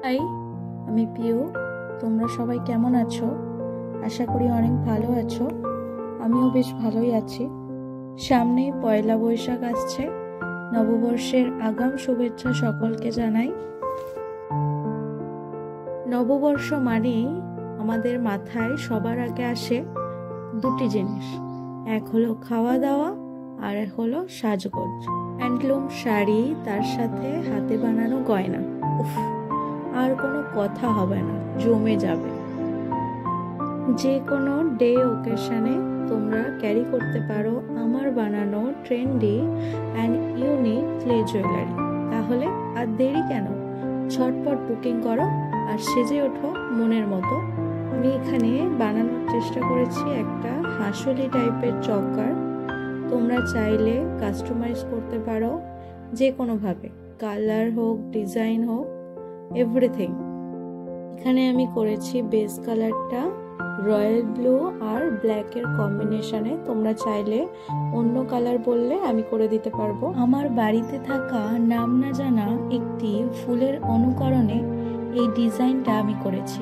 High, আমি পিউ। তোমরা সবাই কেমন আছো? আশা করি অনেক ভালো আছো। আমিও বেশ ভালোই আছি। সামনেই পয়লা বৈশাখ আসছে। নববর্ষের আগাম শুভেচ্ছা সকলকে জানাই। নববর্ষ মানেই আমাদের মাথায় সবার আগে আসে দুটি জিনিস, এক হলো খাওয়া দাওয়া আর এক হলো সাজগোজ। হ্যান্ডলুম শাড়ি, তার সাথে হাতে বানানো গয়না, উফ, আর কোনো কথা হবে না, জমে যাবে। যে কোনো ডে ওকেশনে তোমরা ক্যারি করতে পারো আমার বানানো trendy and unique clay jewellery. তাহলে আর দেরি কেন, ঝটপট বুকিং করো আর সেজে ওঠো মনের মতো। আমি এখানে বানানোর চেষ্টা করেছি একটা হাঁসুলি টাইপের চক্কার। তোমরা চাইলে কাস্টমাইজ করতে পারো যে কোনোভাবে, কালার হোক, ডিজাইন হোক, এভরিথিং। এখানে আমি করেছি বেস কালারটা রয়্যাল ব্লু আর ব্ল্যাকের কম্বিনেশনে। তোমরা চাইলে অন্য কালার বললে আমি করে দিতে পারবো। আমার বাড়িতে থাকা নাম না জানা একটি ফুলের অনুকরণে এই ডিজাইনটা আমি করেছি।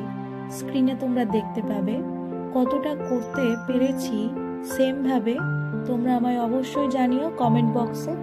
স্ক্রিনে তোমরা দেখতে পাবে কতটা করতে পেরেছি। সেম ভাবে তোমরা আমায় অবশ্যই জানিও কমেন্ট বক্সে।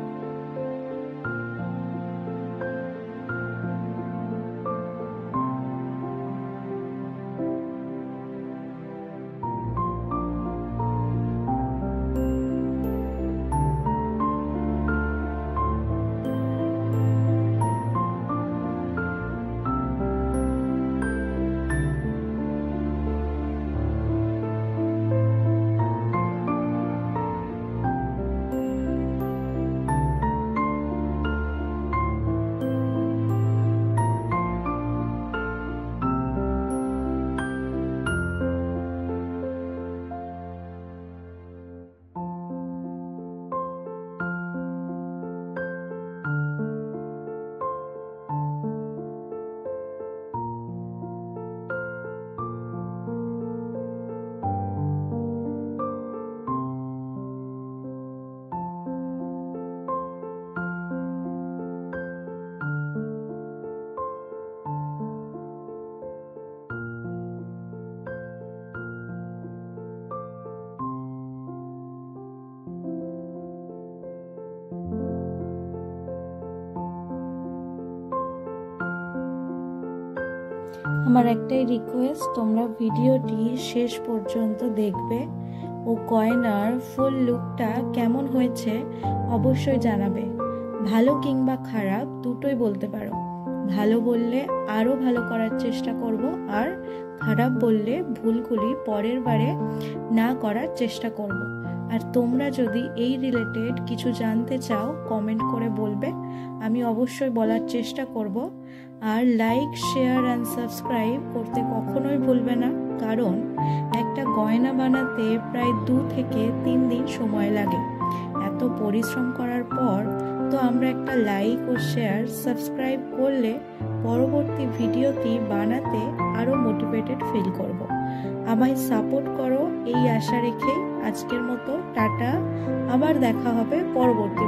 আমার একটাই রিকোয়েস্ট, তোমরা ভিডিওটি শেষ পর্যন্ত দেখবে ও গয়নার ফুল লুকটা কেমন হয়েছে অবশ্যই জানাবে। ভালো কিংবা খারাপ দুটোই বলতে পারো। ভালো বললে আরও ভালো করার চেষ্টা করব, আর খারাপ বললে ভুলগুলি পরের বারে না করার চেষ্টা করব। আর তোমরা যদি এই রিলেটেড কিছু জানতে চাও কমেন্ট করে বলবে, আমি অবশ্যই বলার চেষ্টা করব। আর লাইক, শেয়ার অ্যান্ড সাবস্ক্রাইব করতে কখনোই ভুলবে না, কারণ একটা গয়না বানাতে প্রায় 2 থেকে 3 দিন সময় লাগে। এত পরিশ্রম করার পর তো আমরা একটা লাইক ও শেয়ার সাবস্ক্রাইব করলে পরবর্তী ভিডিওটি বানাতে আরও মোটিভেটেড ফিল করব। আমায় সাপোর্ট করো এই আশা রেখে আজকের মতো টাটা। আবার দেখা হবে পরবর্তী